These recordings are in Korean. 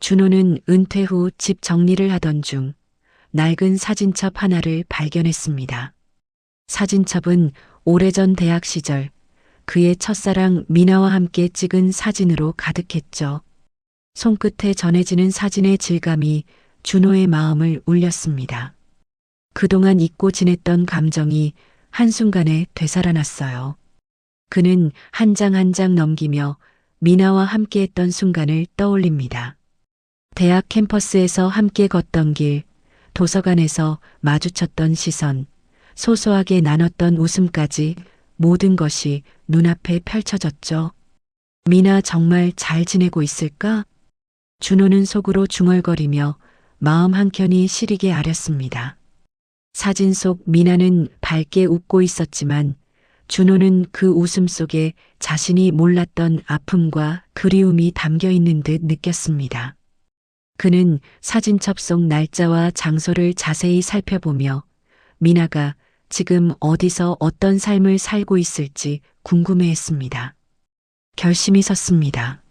준호는 은퇴 후 집 정리를 하던 중 낡은 사진첩 하나를 발견했습니다. 사진첩은 오래전 대학 시절 그의 첫사랑 미나와 함께 찍은 사진으로 가득했죠. 손끝에 전해지는 사진의 질감이 준호의 마음을 울렸습니다. 그동안 잊고 지냈던 감정이 한순간에 되살아났어요. 그는 한 장 한 장 넘기며 미나와 함께했던 순간을 떠올립니다. 대학 캠퍼스에서 함께 걷던 길, 도서관에서 마주쳤던 시선, 소소하게 나눴던 웃음까지 모든 것이 눈앞에 펼쳐졌죠. 미나 정말 잘 지내고 있을까? 준호는 속으로 중얼거리며 마음 한켠이 시리게 아렸습니다. 사진 속 미나는 밝게 웃고 있었지만 준호는 그 웃음 속에 자신이 몰랐던 아픔과 그리움이 담겨 있는 듯 느꼈습니다. 그는 사진첩 속 날짜와 장소를 자세히 살펴보며 미나가 지금 어디서 어떤 삶을 살고 있을지 궁금해했습니다. 결심이 섰습니다.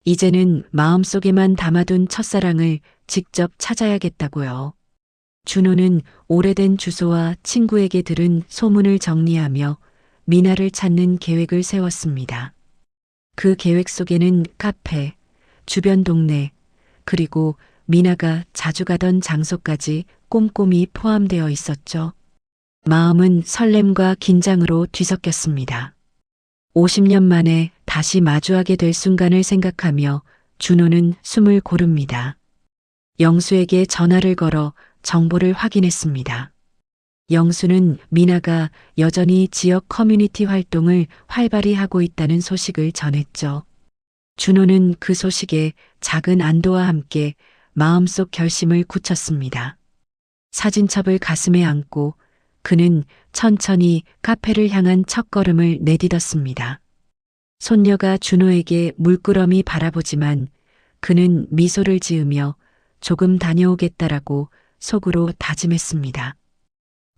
이제는 마음속에만 담아둔 첫사랑을 직접 찾아야겠다고요. 준호는 오래된 주소와 친구에게 들은 소문을 정리하며 미나를 찾는 계획을 세웠습니다. 그 계획 속에는 카페, 주변 동네, 그리고 미나가 자주 가던 장소까지 꼼꼼히 포함되어 있었죠. 마음은 설렘과 긴장으로 뒤섞였습니다. 50년 만에 다시 마주하게 될 순간을 생각하며 준호는 숨을 고릅니다. 영수에게 전화를 걸어 정보를 확인했습니다. 영수는 미나가 여전히 지역 커뮤니티 활동을 활발히 하고 있다는 소식을 전했죠. 준호는 그 소식에 작은 안도와 함께 마음속 결심을 굳혔습니다. 사진첩을 가슴에 안고 그는 천천히 카페를 향한 첫걸음을 내딛었습니다. 손녀가 준호에게 물끄러미 바라보지만 그는 미소를 지으며 조금 다녀오겠다라고 속으로 다짐했습니다.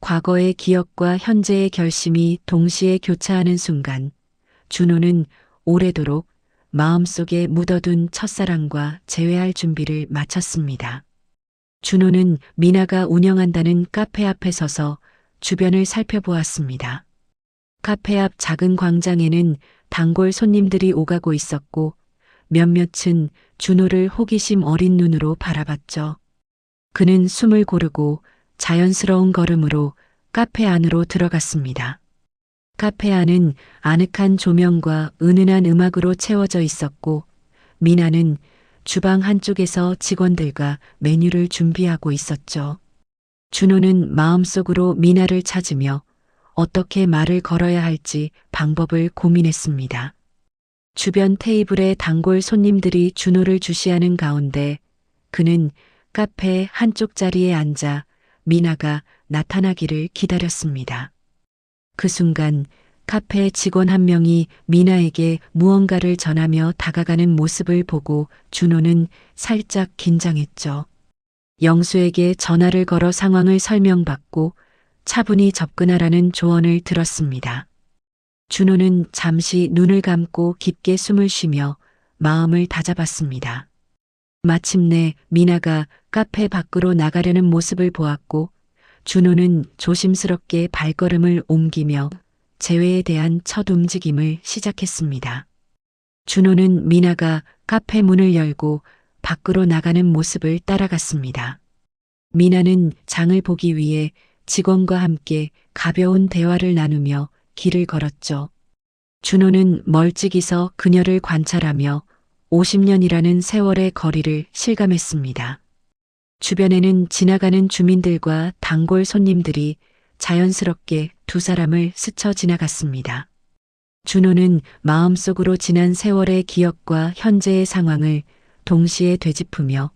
과거의 기억과 현재의 결심이 동시에 교차하는 순간 준호는 오래도록 마음속에 묻어둔 첫사랑과 재회할 준비를 마쳤습니다. 준호는 미나가 운영한다는 카페 앞에 서서 주변을 살펴보았습니다. 카페 앞 작은 광장에는 단골 손님들이 오가고 있었고 몇몇은 준호를 호기심 어린 눈으로 바라봤죠. 그는 숨을 고르고 자연스러운 걸음으로 카페 안으로 들어갔습니다. 카페 안은 아늑한 조명과 은은한 음악으로 채워져 있었고 미나는 주방 한쪽에서 직원들과 메뉴를 준비하고 있었죠. 준호는 마음속으로 미나를 찾으며 어떻게 말을 걸어야 할지 방법을 고민했습니다. 주변 테이블에 단골 손님들이 준호를 주시하는 가운데 그는 카페 한쪽 자리에 앉아 미나가 나타나기를 기다렸습니다. 그 순간 카페 직원 한 명이 미나에게 무언가를 전하며 다가가는 모습을 보고 준호는 살짝 긴장했죠. 영수에게 전화를 걸어 상황을 설명받고 차분히 접근하라는 조언을 들었습니다. 준호는 잠시 눈을 감고 깊게 숨을 쉬며 마음을 다잡았습니다. 마침내 미나가 카페 밖으로 나가려는 모습을 보았고 준호는 조심스럽게 발걸음을 옮기며 재회에 대한 첫 움직임을 시작했습니다. 준호는 미나가 카페 문을 열고 밖으로 나가는 모습을 따라갔습니다. 미나는 장을 보기 위해 직원과 함께 가벼운 대화를 나누며 길을 걸었죠. 준호는 멀찍이서 그녀를 관찰하며 50년이라는 세월의 거리를 실감했습니다. 주변에는 지나가는 주민들과 단골 손님들이 자연스럽게 두 사람을 스쳐 지나갔습니다. 준호는 마음속으로 지난 세월의 기억과 현재의 상황을 동시에 되짚으며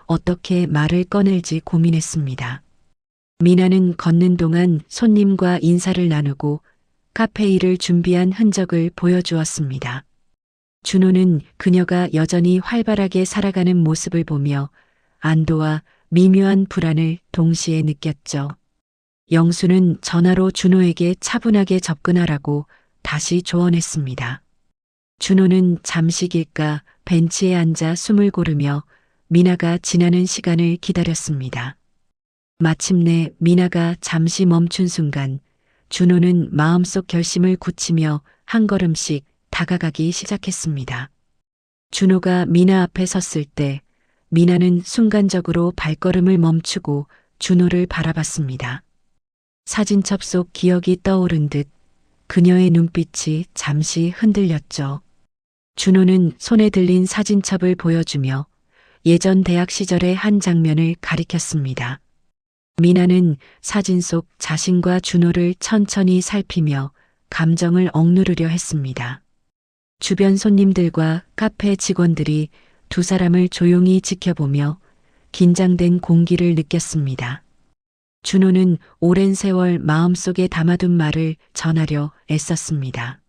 어떻게 말을 꺼낼지 고민했습니다. 미나는 걷는 동안 손님과 인사를 나누고 카페 일을 준비한 흔적을 보여주었습니다. 준호는 그녀가 여전히 활발하게 살아가는 모습을 보며 안도와 미묘한 불안을 동시에 느꼈죠. 영수는 전화로 준호에게 차분하게 접근하라고 다시 조언했습니다. 준호는 잠시 길가 벤치에 앉아 숨을 고르며 미나가 지나는 시간을 기다렸습니다. 마침내 미나가 잠시 멈춘 순간 준호는 마음속 결심을 굳히며 한 걸음씩 다가가기 시작했습니다. 준호가 미나 앞에 섰을 때 미나는 순간적으로 발걸음을 멈추고 준호를 바라봤습니다. 사진첩 속 기억이 떠오른 듯 그녀의 눈빛이 잠시 흔들렸죠. 준호는 손에 들린 사진첩을 보여주며 예전 대학 시절의 한 장면을 가리켰습니다. 미나는 사진 속 자신과 준호를 천천히 살피며 감정을 억누르려 했습니다. 주변 손님들과 카페 직원들이 두 사람을 조용히 지켜보며 긴장된 공기를 느꼈습니다. 준호는 오랜 세월 마음속에 담아둔 말을 전하려 애썼습니다.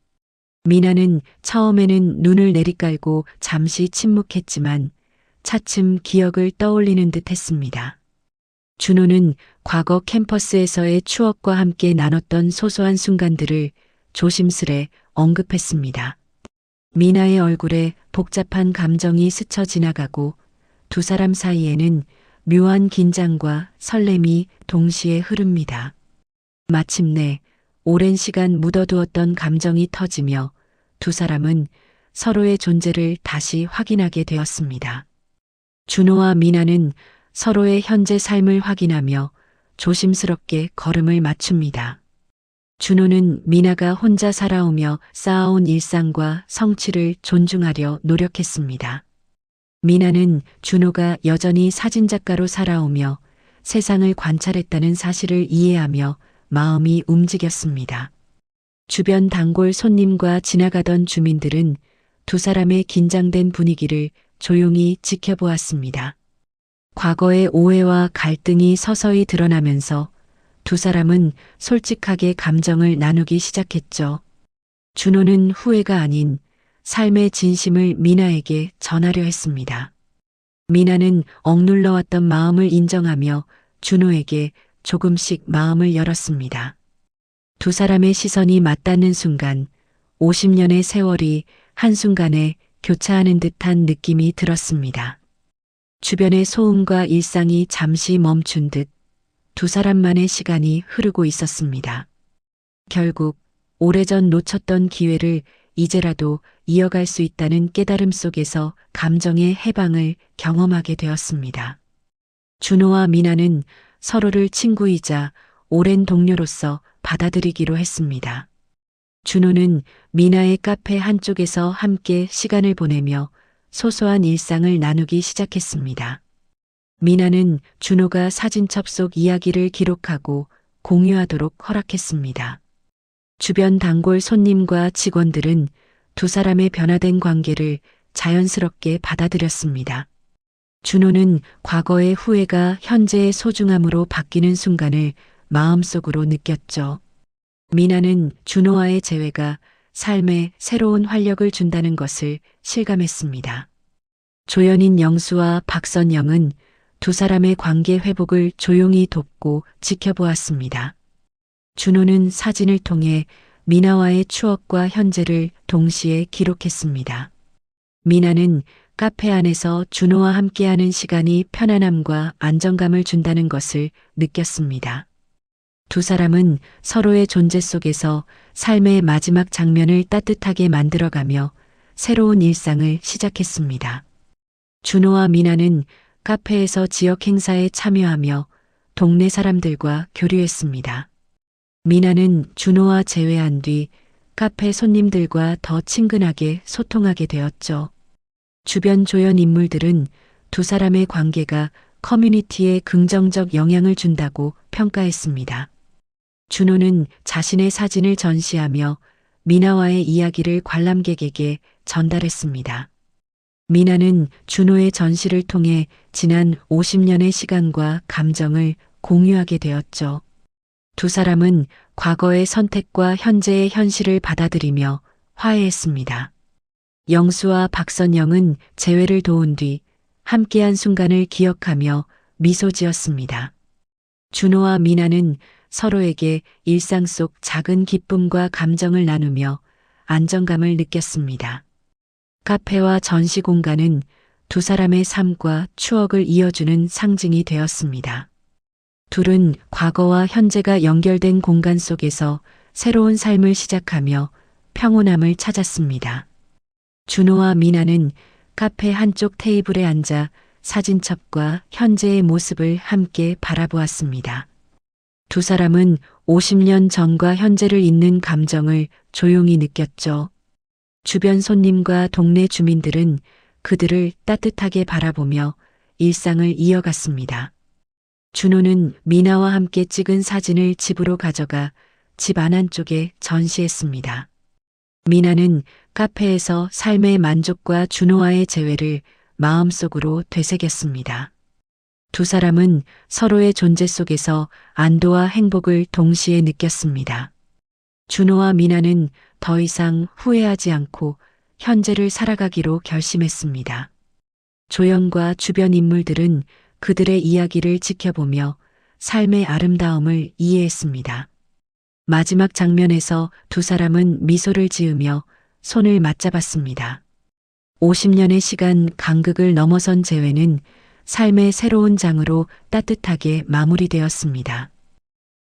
미나는 처음에는 눈을 내리깔고 잠시 침묵했지만 차츰 기억을 떠올리는 듯 했습니다. 준호는 과거 캠퍼스에서의 추억과 함께 나눴던 소소한 순간들을 조심스레 언급했습니다. 미나의 얼굴에 복잡한 감정이 스쳐 지나가고 두 사람 사이에는 묘한 긴장과 설렘이 동시에 흐릅니다. 마침내 오랜 시간 묻어두었던 감정이 터지며 두 사람은 서로의 존재를 다시 확인하게 되었습니다. 준호와 미나는 서로의 현재 삶을 확인하며 조심스럽게 걸음을 맞춥니다. 준호는 미나가 혼자 살아오며 쌓아온 일상과 성취를 존중하려 노력했습니다. 미나는 준호가 여전히 사진작가로 살아오며 세상을 관찰했다는 사실을 이해하며 마음이 움직였습니다. 주변 단골 손님과 지나가던 주민들은 두 사람의 긴장된 분위기를 조용히 지켜보았습니다. 과거의 오해와 갈등이 서서히 드러나면서 두 사람은 솔직하게 감정을 나누기 시작했죠. 준호는 후회가 아닌 삶의 진심을 미나에게 전하려 했습니다. 미나는 억눌러왔던 마음을 인정하며 준호에게 조금씩 마음을 열었습니다. 두 사람의 시선이 맞닿는 순간 50년의 세월이 한순간에 교차하는 듯한 느낌이 들었습니다. 주변의 소음과 일상이 잠시 멈춘 듯 두 사람만의 시간이 흐르고 있었습니다. 결국 오래전 놓쳤던 기회를 이제라도 이어갈 수 있다는 깨달음 속에서 감정의 해방을 경험하게 되었습니다. 준호와 미나는 서로를 친구이자 오랜 동료로서 받아들이기로 했습니다. 준호는 미나의 카페 한쪽에서 함께 시간을 보내며 소소한 일상을 나누기 시작했습니다. 미나는 준호가 사진첩 속 이야기를 기록하고 공유하도록 허락했습니다. 주변 단골 손님과 직원들은 두 사람의 변화된 관계를 자연스럽게 받아들였습니다. 준호는 과거의 후회가 현재의 소중함으로 바뀌는 순간을 마음속으로 느꼈죠. 미나는 준호와의 재회가 삶에 새로운 활력을 준다는 것을 실감했습니다. 조연인 영수와 박선영은 두 사람의 관계 회복을 조용히 돕고 지켜보았습니다. 준호는 사진을 통해 미나와의 추억과 현재를 동시에 기록했습니다. 미나는 카페 안에서 준호와 함께하는 시간이 편안함과 안정감을 준다는 것을 느꼈습니다. 두 사람은 서로의 존재 속에서 삶의 마지막 장면을 따뜻하게 만들어가며 새로운 일상을 시작했습니다. 준호와 미나는 카페에서 지역 행사에 참여하며 동네 사람들과 교류했습니다. 미나는 준호와 재회한 뒤 카페 손님들과 더 친근하게 소통하게 되었죠. 주변 조연 인물들은 두 사람의 관계가 커뮤니티에 긍정적 영향을 준다고 평가했습니다. 준호는 자신의 사진을 전시하며 미나와의 이야기를 관람객에게 전달했습니다. 미나는 준호의 전시를 통해 지난 50년의 시간과 감정을 공유하게 되었죠. 두 사람은 과거의 선택과 현재의 현실을 받아들이며 화해했습니다. 영수와 박선영은 재회를 도운 뒤 함께한 순간을 기억하며 미소 지었습니다. 준호와 미나는 서로에게 일상 속 작은 기쁨과 감정을 나누며 안정감을 느꼈습니다. 카페와 전시 공간은 두 사람의 삶과 추억을 이어주는 상징이 되었습니다. 둘은 과거와 현재가 연결된 공간 속에서 새로운 삶을 시작하며 평온함을 찾았습니다. 준호와 미나는 카페 한쪽 테이블에 앉아 사진첩과 현재의 모습을 함께 바라보았습니다. 두 사람은 50년 전과 현재를 잇는 감정을 조용히 느꼈죠. 주변 손님과 동네 주민들은 그들을 따뜻하게 바라보며 일상을 이어갔습니다. 준호는 미나와 함께 찍은 사진을 집으로 가져가 집 안쪽에 전시했습니다. 미나는 카페에서 삶의 만족과 준호와의 재회를 마음속으로 되새겼습니다. 두 사람은 서로의 존재 속에서 안도와 행복을 동시에 느꼈습니다. 준호와 미나는 더 이상 후회하지 않고 현재를 살아가기로 결심했습니다. 조연과 주변 인물들은 그들의 이야기를 지켜보며 삶의 아름다움을 이해했습니다. 마지막 장면에서 두 사람은 미소를 지으며 손을 맞잡았습니다. 50년의 시간 간극을 넘어선 재회는 삶의 새로운 장으로 따뜻하게 마무리되었습니다.